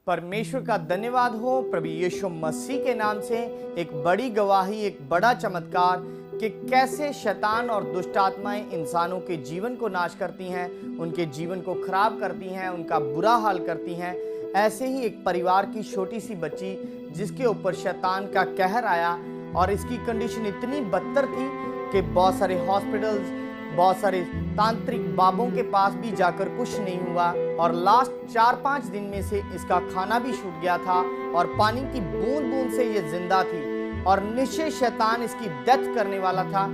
परमेश्वर का धन्यवाद हो प्रभु यीशु मसीह के नाम से एक बड़ी गवाही, एक बड़ा चमत्कार कि कैसे शैतान और दुष्ट आत्माएं इंसानों के जीवन को नाश करती हैं, उनके जीवन को खराब करती हैं, उनका बुरा हाल करती हैं। ऐसे ही एक परिवार की छोटी सी बच्ची जिसके ऊपर शैतान का कहर आया और इसकी कंडीशन इतनी बदतर थी कि बहुत सारे हॉस्पिटल्स, बहुत सारे तांत्रिक बाबों के पास भी जाकर कुछ नहीं हुआ और लास्ट 4-5 दिन में से इसका खाना भी छूट गया था और पानी की बूंद बूंद से ये जिंदा थी और निश्चय शैतान इसकी डेथ करने वाला था।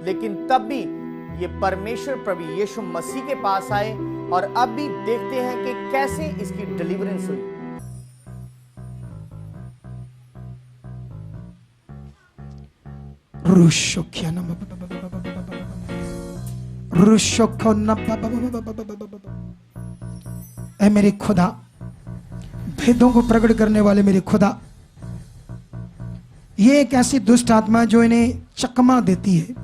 लेकिन तब भी ये परमेश्वर प्रभु यीशु मसीह के पास आए और अब भी देखते हैं कि कैसे इसकी डिलीवरेंस हुई। ऐ मेरे खुदा, भेदों को प्रकट करने वाले मेरे खुदा, ये एक ऐसी दुष्ट आत्मा जो इन्हें चकमा देती है,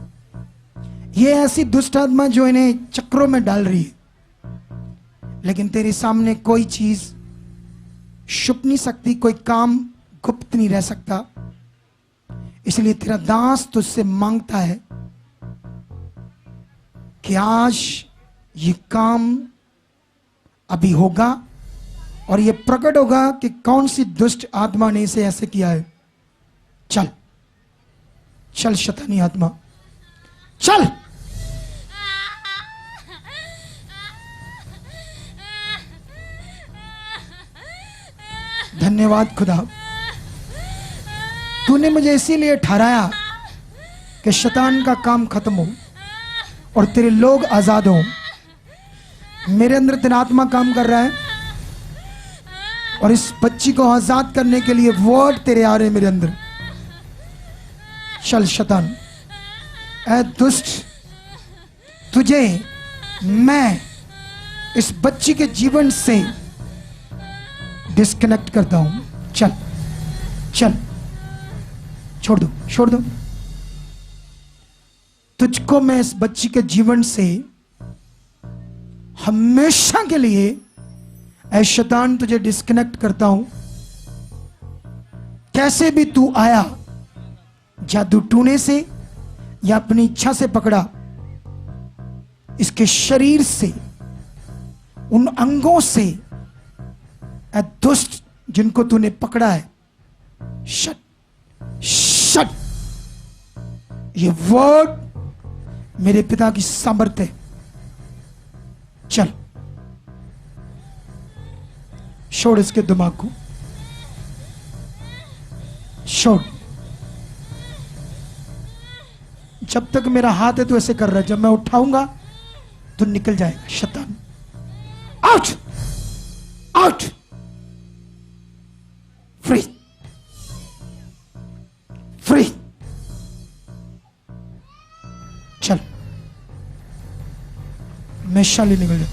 ये ऐसी दुष्ट आत्मा जो इन्हें चक्रों में डाल रही है, लेकिन तेरे सामने कोई चीज छुप नहीं सकती, कोई काम गुप्त नहीं रह सकता। इसलिए तेरा दास तुझसे मांगता है कि आज ये काम अभी होगा और ये प्रकट होगा कि कौन सी दुष्ट आत्मा ने इसे ऐसे किया है। चल चल शैतानी आत्मा, चल। धन्यवाद खुदा, तूने मुझे इसीलिए ठहराया कि शैतान का काम खत्म हो और तेरे लोग आजाद हो। मेरे अंदर तेरा आत्मा काम कर रहा है और इस बच्ची को आजाद करने के लिए वर्ड तेरे आ रहे हैं मेरे अंदर। चल शैतान, ऐ दुष्ट, तुझे मैं इस बच्ची के जीवन से डिस्कनेक्ट करता हूं। चल चल, छोड़ दो, छोड़ दो। तुझको मैं इस बच्ची के जीवन से हमेशा के लिए, ऐ शैतान, तुझे डिस्कनेक्ट करता हूं। कैसे भी तू आया, जादू टूने से या अपनी इच्छा से पकड़ा, इसके शरीर से, उन अंगों से, ऐ दुष्ट जिनको तूने पकड़ा है, शट शट। ये वर्ड मेरे पिता की सामर्थ्य है। चल, छोड़ इसके दिमाग को, छोड़। जब तक मेरा हाथ है तो ऐसे कर रहा है, जब मैं उठाऊंगा तो निकल जाएगा। शैतान आउट, आउट, फ्री, फ्री। चल, हमेशा लिए निकल जा।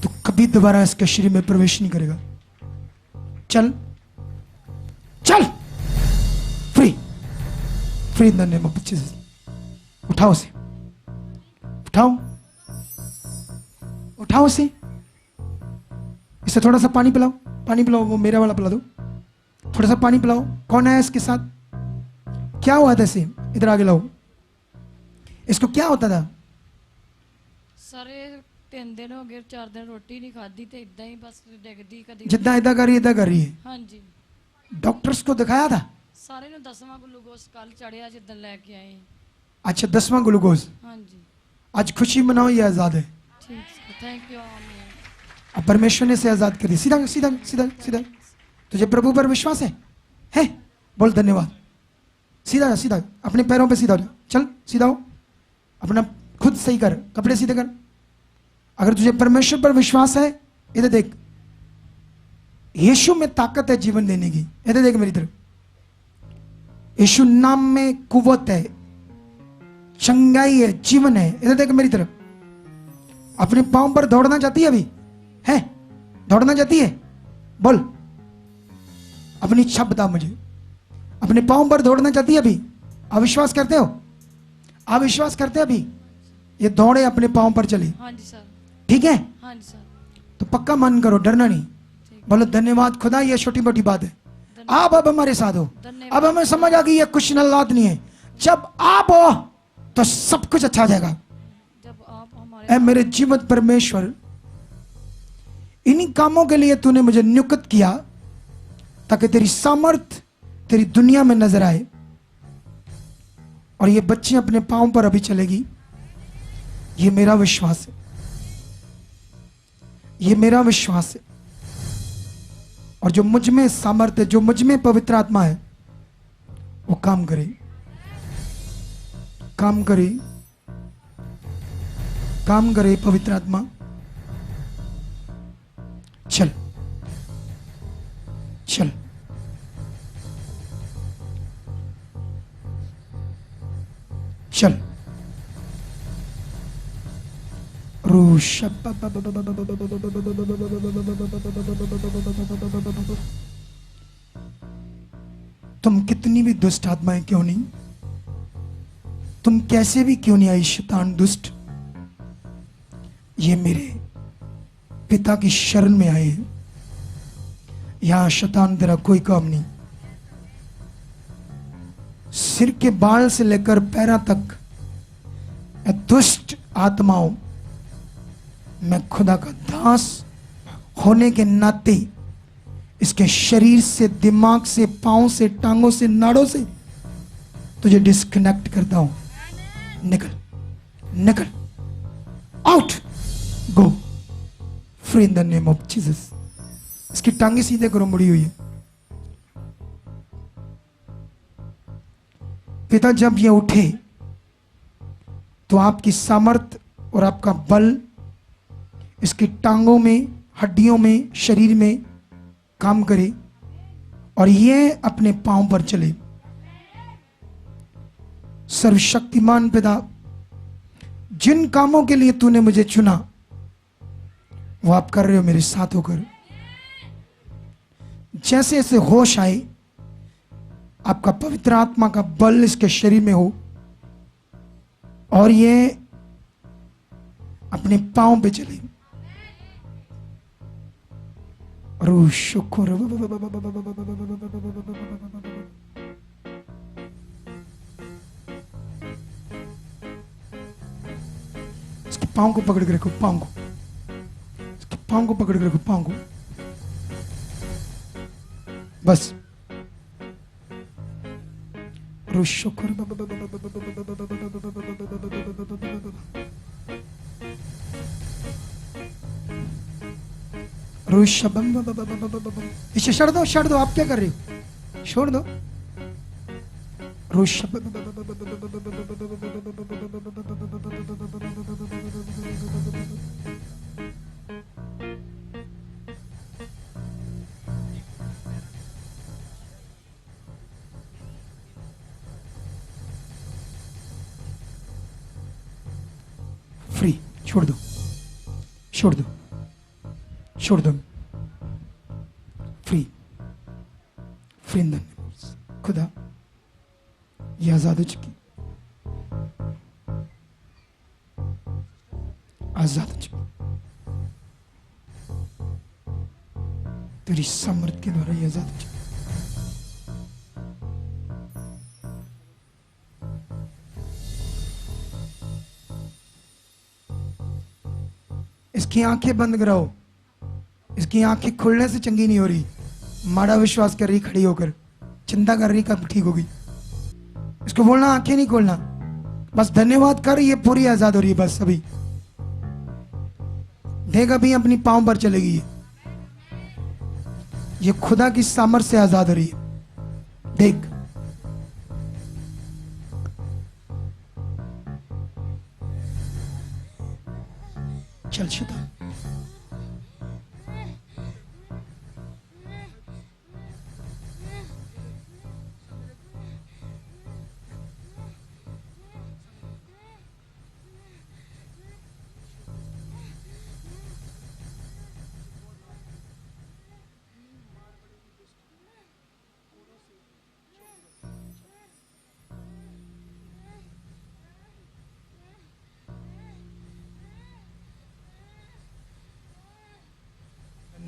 तू कभी दोबारा इसके शरीर में प्रवेश नहीं करेगा। चल चल, free, free in the name of Jesus. उठाओ उसे, उठाओ, उठाओ उसे। इसे थोड़ा सा पानी पिलाओ, पानी पिलाओ, वो मेरा वाला पिला दो। थोड़ा सा पानी पिलाओ। कौन है इसके साथ? क्या हुआ था इसे? इधर आगे लाओ। इसको क्या होता था? सारे 3 दिन हो गए, 4 दिन रोटी नहीं खादी ते इदा ही बस डिगदी कदी। जितना इदा कर रही है, इदा कर रही है। हाँ जी। डॉक्टर्स को दिखाया था? सारे ने 10वां ग्लूकोज कल चढ़िया जिद्दन लेके आए। अच्छा, 10वां ग्लूकोज। हाँ जी। आज खुशी मनाओ, ये आजाद है। ठीक, थैंक यू। अब परमेश्वर ने इसे आजाद कर दिया। सीधा सीधा सीधा सीधा। तुझे प्रभु पर विश्वास है? बोल धन्यवाद। सीधा सीधा, अपने पैरों पे सीधा हो जा। चल सीधा हो, अपना खुद सही कर, कपड़े सीधे कर। अगर तुझे परमेश्वर पर विश्वास है, इधर देख, यीशु में ताकत है जीवन देने की। इधर देख मेरी तरफ, यीशु नाम में कुव्वत है, चंगाई है, जीवन है। इधर देख मेरी तरफ। अपने पांव पर दौड़ना चाहती है अभी? है? दौड़ना चाहती है? बोल, अपनी इच्छा बता मुझे। अपने पांव पर दौड़ना चाहती है अभी? अविश्वास करते हो? अविश्वास करते हो अभी? ये दौड़े अपने पांव पर चले। हाँ जी सर। ठीक है? हाँ जी सर। तो पक्का मन करो, डरना नहीं। बोलो धन्यवाद खुदा, ये छोटी मोटी बात है। आप अब हमारे साथ हो। अब हमें समझ आ गई ये कुछ नल्लात नहीं है। जब आप हो तो सब कुछ अच्छा हो जाएगा। जब आप हमारे ऐ मेरे जीवित परमेश्वर, इन्हीं कामों के लिए तूने मुझे नियुक्त किया ताकि तेरी सामर्थ तेरी दुनिया में नजर आए। और ये बच्ची अपने पांव पर अभी चलेगी, ये मेरा विश्वास है, ये मेरा विश्वास है। और जो मुझ में सामर्थ्य, जो मुझ में पवित्र आत्मा है, वो काम करे, काम करे, काम करे पवित्र आत्मा। चल चल चल। तुम कितनी भी दुष्ट आत्माएं क्यों नहीं, तुम कैसे भी क्यों नहीं आई शैतान दुष्ट, ये मेरे पिता की शरण में आए हैं। यहां शैतान तेरा कोई काम नहीं। सिर के बाल से लेकर पैरों तक दुष्ट आत्माओं, मैं खुदा का दास होने के नाते इसके शरीर से, दिमाग से, पांव से, टांगों से, नाड़ों से तुझे डिस्कनेक्ट करता हूं। निकल निकल, out, go, free in the name of Jesus. इसकी टांगे सीधे करो, मुड़ी हुई है। पिता जब ये उठे तो आपकी सामर्थ और आपका बल इसकी टांगों में, हड्डियों में, शरीर में काम करे और ये अपने पांव पर चले। सर्वशक्तिमान पिता, जिन कामों के लिए तूने मुझे चुना वो आप कर रहे हो मेरे साथ होकर। जैसे ऐसे होश आए, आपका पवित्र आत्मा का बल इसके शरीर में हो और ये अपने पांव पे चले। शुक्र, इसके पांव को पकड़ के रखो, पांव को, इसके पांव को पकड़ के रखो, पांव को, बस। शुक्र, इसे छोड़ दो, छोड़ दो, आप क्या कर रहे हो, छोड़ दो। फ्री, छोड़ दो, छोड़ दो, छोड़ दो, फ्री, फ्री। खुदा ये आजाद हो चुकी, आजाद हो चुकी तेरी सामर्थ के द्वारा, ये आजाद हो चुकी। इसकी आंखें बंद कराओ, इसकी आंखें खुलने से चंगी नहीं हो रही, माड़ा विश्वास कर रही, खड़ी होकर चिंता कर रही कब ठीक होगी। इसको बोलना आंखें नहीं खोलना, बस धन्यवाद कर, ये पूरी आजाद हो रही है। बस अभी देख, अभी अपनी पांव पर चलेगी, ये खुदा की सामर्थ से आजाद हो रही है। देख, चल शुदा,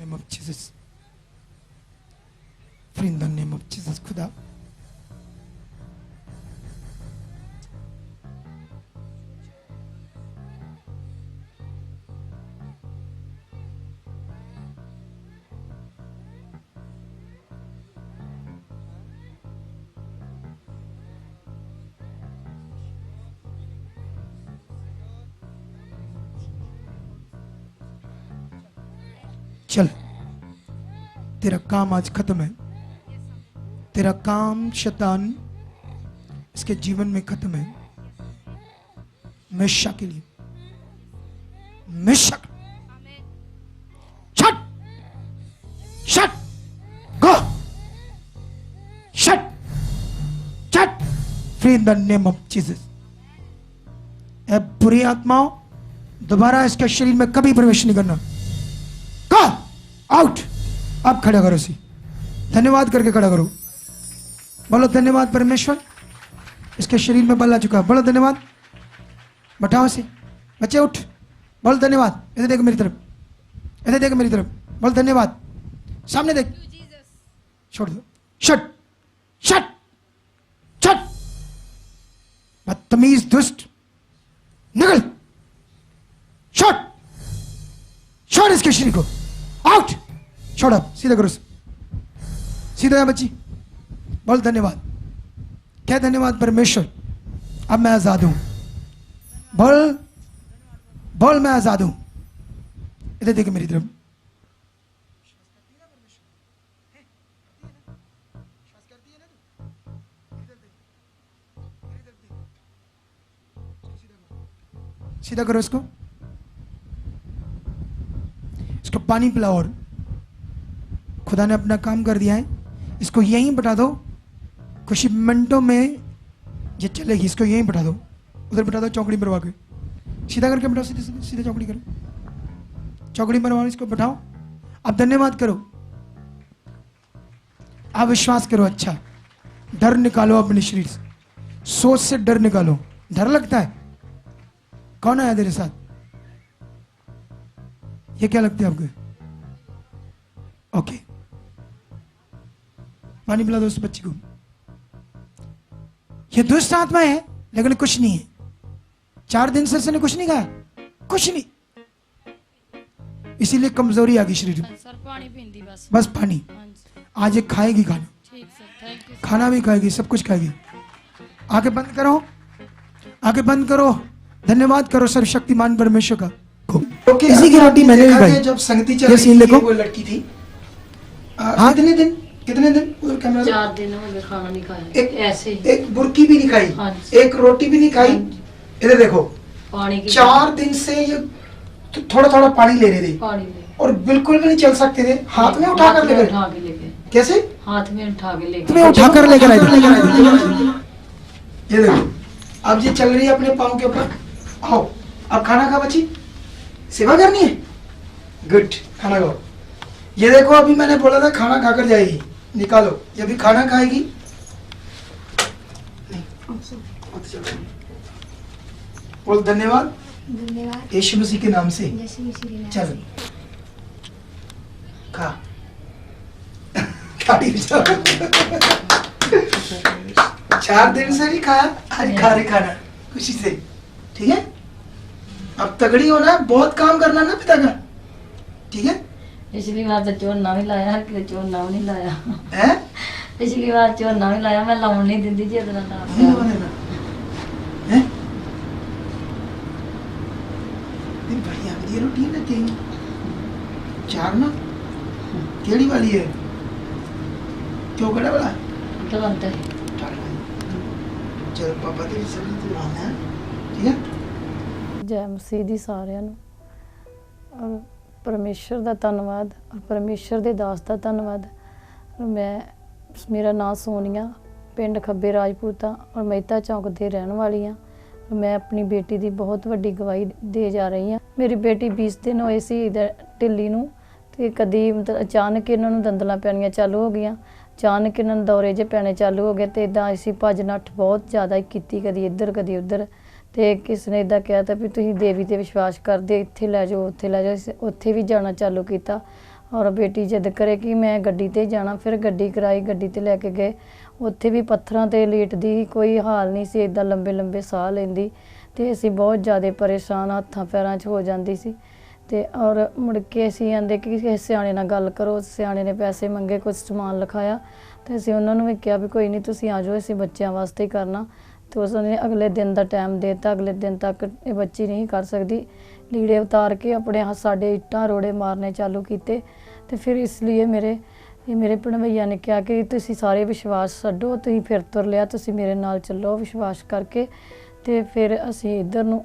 name of Jesus, free in the name of Jesus. खुदा चल, तेरा काम आज खत्म है। तेरा काम शैतान इसके जीवन में खत्म है, हमेशा के लिए, हमेशा। Shut shut go shut shut, free in the name of Jesus. ए बुरी आत्माओं, दोबारा इसके शरीर में कभी प्रवेश नहीं करना। आउट। आप खड़ा करो सी, धन्यवाद करके खड़ा करो। बोलो धन्यवाद परमेश्वर, इसके शरीर में बल आ चुका है। बोलो धन्यवाद। बैठाओ से बच्चे, उठ। बोल धन्यवाद। इधर देख मेरी तरफ, इधर देख मेरी तरफ। बोल धन्यवाद। सामने देख। छोड़ दो। शट शट शट, बदतमीज दुष्ट, निकल। शट छोड़ इसके शरीर को। आउट। छोड़ो, सीधा करो, सीधा है बच्ची। बोल धन्यवाद। क्या धन्यवाद परमेश्वर, अब मैं आजाद हूं। बोल बोल, मैं आजाद हूं। इधर देखे मेरी तरफ। सीधा करो इसको, इसको पानी पिलाओ। और खुदा ने अपना काम कर दिया है, इसको यहीं बैठा दो। कुछ मिनटों में ये चलेगी, इसको यहीं बैठा दो। उधर बैठा दो, चौकड़ी मरवा के। सीधा करके बैठाओ, सीधे सीधे सीधे चौकड़ी करो, चौकड़ी मरवाओ, इसको बैठाओ। अब धन्यवाद करो, आप विश्वास करो। अच्छा, डर निकालो अपने शरीर से, सोच से डर निकालो। डर लगता है? कौन आया तेरे साथ? ये क्या लगते हैं आपके? ओके, पानी पिला दो उस बच्ची को। ये दुष्ट आत्मा है, लेकिन कुछ नहीं है। 4 दिन से इसने कुछ नहीं खाया, कुछ नहीं, इसीलिए कमजोरी आ गई शरीर में। सर पानी पींदी बस। बस पानी। हाँ जी, आज ये खाएगी खाना, ठीक सर, थैंक यू। खाना भी खाएगी, सब कुछ खाएगी। आगे बंद करो, आगे बंद करो। धन्यवाद करो सर्वशक्तिमान परमेश्वर का। ओके, इसी की रोटी मैंने भी खाई। जब संगति चल ये रही सीन थी, देखो। वो लड़की थी। हाँ, कितने दिन उधर कैमरा में? 4 दिन हो गए खाना नहीं खाया, एक ऐसे ही एक बुर्की भी नहीं खाई, हाँ जी। एक रोटी भी नहीं खाई। हाँ जी। इधर देखो, पानी की 4 दिन से ये थोड़ा थोड़ा पानी ले रहे थे पानी में और बिल्कुल भी नहीं चल सकते थे। हाथ में उठा कर ले गए। उठा के ले गए, कैसे? हाथ में उठा के ले तुम्हें गए। उठाकर लेकर आए। ये देखो, अब ये चल रही है अपने पाँव के ऊपर। आओ, अब खाना खा बच्ची, सेवा करनी है। गुड, खाना खाओ। ये देखो, अभी मैंने बोला था खाना खाकर जाएगी, निकालो। ये भी खाना खाएगी। नहीं, अब चलो। बोल धन्यवाद धन्यवाद यीशु मसीह के नाम से। यीशु मसीह के नाम चल से। खा खा ही जाओ। 4 दिन से नहीं खाया, आज खा रहे खाना खुशी से। ठीक है, अब तगड़ी होना है, बहुत काम करना ना पिता का। ठीक है? पिछली बार तो झोना भी लाया, हर किते झोना भी नहीं लाया। हैं? पिछली बार झोना भी लाया, मैं लाउन नहीं दिंदी जी इतना नहीं ना। बनेगा। हैं? दिन बढ़िया बढ़िया रोटी ना चाहिए। 4 ना? केड़ी वाली है? चौकड़ा वाला? तो बनता है। चल पापा तेरी सब्जी तो आना है। ठीक है? ਜੈ ਮਸੀਹ ਦੀ ਸਾਰਿਆਂ ਨੂੰ ਔਰ ਪਰਮੇਸ਼ਰ ਦਾ ਧੰਨਵਾਦ ਔਰ ਪਰਮੇਸ਼ਰ ਦੇ ਦਾਸ ਦਾ ਧੰਨਵਾਦ। ਮੇਰਾ ਨਾਮ ਸੋਨੀਆ, ਪਿੰਡ ਖੱਬੇ ਰਾਜਪੂਤਾ ਔਰ ਮਹਿਤਾ ਚੌਂਕ ਦੇ ਰਹਿਣ ਵਾਲੀ ਹਾਂ। ਮੈਂ ਆਪਣੀ ਬੇਟੀ ਦੀ ਬਹੁਤ ਵੱਡੀ ਗਵਾਹੀ ਦੇ ਜਾ ਰਹੀ ਹਾਂ। ਮੇਰੀ ਬੇਟੀ 20 ਦਿਨ ਹੋਏ ਸੀ ਢਿੱਲੀ ਨੂੰ, ਤੇ ਕਦੀ ਮਤਲਬ ਅਚਾਨਕ ਇਹਨਾਂ ਨੂੰ ਦੰਦਲਾਂ ਪੈਣੀਆਂ ਚਾਲੂ ਹੋ ਗਈਆਂ, ਅਚਾਨਕ ਇਹਨਾਂ ਨੂੰ ਦੌਰੇ ਜਿਹੇ ਪੈਣੇ ਚਾਲੂ ਹੋ ਗਏ। ਤੇ ਇਦਾਂ ਅਸੀਂ ਭੱਜ ਨੱਠ ਬਹੁਤ ਜ਼ਿਆਦਾ ਕੀਤੀ, ਕਦੀ ਇੱਧਰ ਕਦੀ ਉੱਧਰ। ਤੇ ਕਿਸ ਨੇ ਇਦਾਂ ਕਿਹਾ ਤਾਂ ਵੀ ਤੁਸੀਂ ਦੇਵੀ ਤੇ ਵਿਸ਼ਵਾਸ ਕਰਦੇ, ਇੱਥੇ ਲੈ ਜਾਓ ਉੱਥੇ ਲੈ ਜਾਓ। ਉੱਥੇ ਵੀ ਜਾਣਾ ਚਾਲੂ ਕੀਤਾ ਔਰ ਬੇਟੀ ਜਿੱਦ ਕਰੇ ਕਿ ਮੈਂ ਗੱਡੀ ਤੇ ਜਾਣਾ, ਫਿਰ ਗੱਡੀ ਕਰਾਈ, ਗੱਡੀ ਤੇ ਲੈ ਕੇ ਗਏ। ਉੱਥੇ ਵੀ ਪੱਥਰਾਂ ਤੇ ਲੇਟਦੀ, ਕੋਈ ਹਾਲ ਨਹੀਂ ਸੀ, ਇਦਾਂ ਲੰਬੇ ਲੰਬੇ ਸਾਹ ਲੈਂਦੀ ਤੇ ਅਸੀਂ ਬਹੁਤ ਜ਼ਿਆਦਾ ਪਰੇਸ਼ਾਨ, ਹੱਥਾਂ ਪੈਰਾਂ 'ਚ ਹੋ ਜਾਂਦੀ ਸੀ। ਤੇ ਔਰ ਮੁੜ ਕੇ ਅਸੀਂ ਆਂਦੇ ਕਿ ਕਿਸੇ ਸਿਆਣੇ ਨਾਲ ਗੱਲ ਕਰੋ। ਸਿਆਣੇ ਨੇ ਪੈਸੇ ਮੰਗੇ, ਕੁਝ ਸਮਾਨ ਲਿਖਾਇਆ ਤੇ ਅਸੀਂ ਉਹਨਾਂ ਨੂੰ ਵੀ ਕਿਹਾ ਵੀ ਕੋਈ ਨਹੀਂ ਤੁਸੀਂ ਆ ਜਾਓ, ਅਸੀਂ ਬੱਚਿਆਂ ਵਾਸਤੇ ਹੀ ਕਰਨਾ। ਤੇ ਉਸ ਨੇ ਅਗਲੇ ਦਿਨ ਦਾ ਟਾਈਮ ਦੇ ਦਿੱਤਾ, ਅਗਲੇ ਦਿਨ ਤੱਕ ਇਹ ਬੱਚੀ ਨਹੀਂ ਕਰ ਸਕਦੀ। ਲੀੜੇ ਉਤਾਰ ਕੇ ਆਪਣੇ ਸਾਡੇ ਇੱਟਾਂ ਰੋੜੇ ਮਾਰਨੇ ਚਾਲੂ ਕੀਤੇ। ਤੇ ਫਿਰ ਇਸ ਲਈ ਮੇਰੇ ਭਣਵਈਆ ਨੇ ਕਿਹਾ ਕਿ ਤੁਸੀਂ ਸਾਰੇ ਵਿਸ਼ਵਾਸ ਛੱਡੋ, ਤੁਸੀਂ ਫਿਰ ਤੁਰ ਲਿਆ, ਤੁਸੀਂ ਮੇਰੇ ਨਾਲ ਚੱਲੋ ਵਿਸ਼ਵਾਸ ਕਰਕੇ। ਤੇ ਫਿਰ ਅਸੀਂ ਇੱਧਰ ਨੂੰ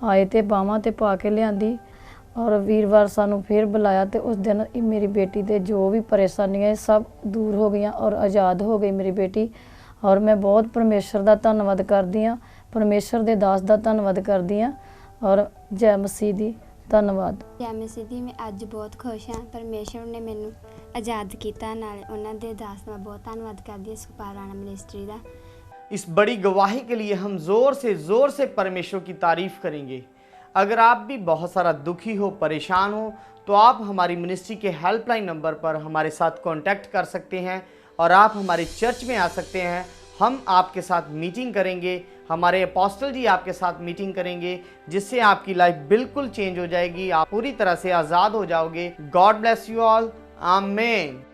ਆਏ ਤੇ ਬਾਹਾਂ ਤੇ ਪਾ ਕੇ ਲਿਆਂਦੀ ਔਰ ਵੀਰਵਾਰ ਸਾਨੂੰ ਫਿਰ ਬੁਲਾਇਆ। ਤੇ ਉਸ ਦਿਨ ਮੇਰੀ ਬੇਟੀ ਦੇ ਜੋ ਵੀ ਪਰੇਸ਼ਾਨੀਆਂ ਸਭ ਦੂਰ ਹੋ ਗਈਆਂ ਔਰ ਆਜ਼ਾਦ ਹੋ ਗਈ ਮੇਰੀ ਬੇਟੀ। ਔਰ ਮੈਂ ਬਹੁਤ ਪਰਮੇਸ਼ਰ ਦਾ ਧੰਨਵਾਦ ਕਰਦੀ ਹਾਂ, ਪਰਮੇਸ਼ਰ ਦੇ ਦਾਸ ਦਾ ਧੰਨਵਾਦ ਕਰਦੀ ਹਾਂ ਔਰ ਜੈ ਮਸੀਹ ਦੀ ਧੰਨਵਾਦ। ਜੈ ਮਸੀਹ ਦੀ। ਮੈਂ ਅੱਜ ਬਹੁਤ ਖੁਸ਼ ਹਾਂ, ਪਰਮੇਸ਼ਰ ਨੇ ਮੈਨੂੰ ਆਜ਼ਾਦ ਕੀਤਾ, ਨਾਲ ਉਹਨਾਂ ਦੇ ਦਾਸ ਦਾ ਬਹੁਤ ਧੰਨਵਾਦ ਕਰਦੀ ਹਾਂ ਸੁਖਪਾਲ ਰਾਣਾ ਮਿਨਿਸਟਰੀ ਦਾ। इस बड़ी गवाही के लिए हम ज़ोर से परमेश्वर की तारीफ़ करेंगे। अगर आप भी बहुत सारा दुखी हो, परेशान हो, तो आप हमारी मिनिस्ट्री के हेल्पलाइन नंबर पर हमारे साथ कांटेक्ट कर सकते हैं और आप हमारे चर्च में आ सकते हैं। हम आपके साथ मीटिंग करेंगे, हमारे अपोस्टल जी आपके साथ मीटिंग करेंगे, जिससे आपकी लाइफ बिल्कुल चेंज हो जाएगी, आप पूरी तरह से आज़ाद हो जाओगे। God bless you all. आमीन।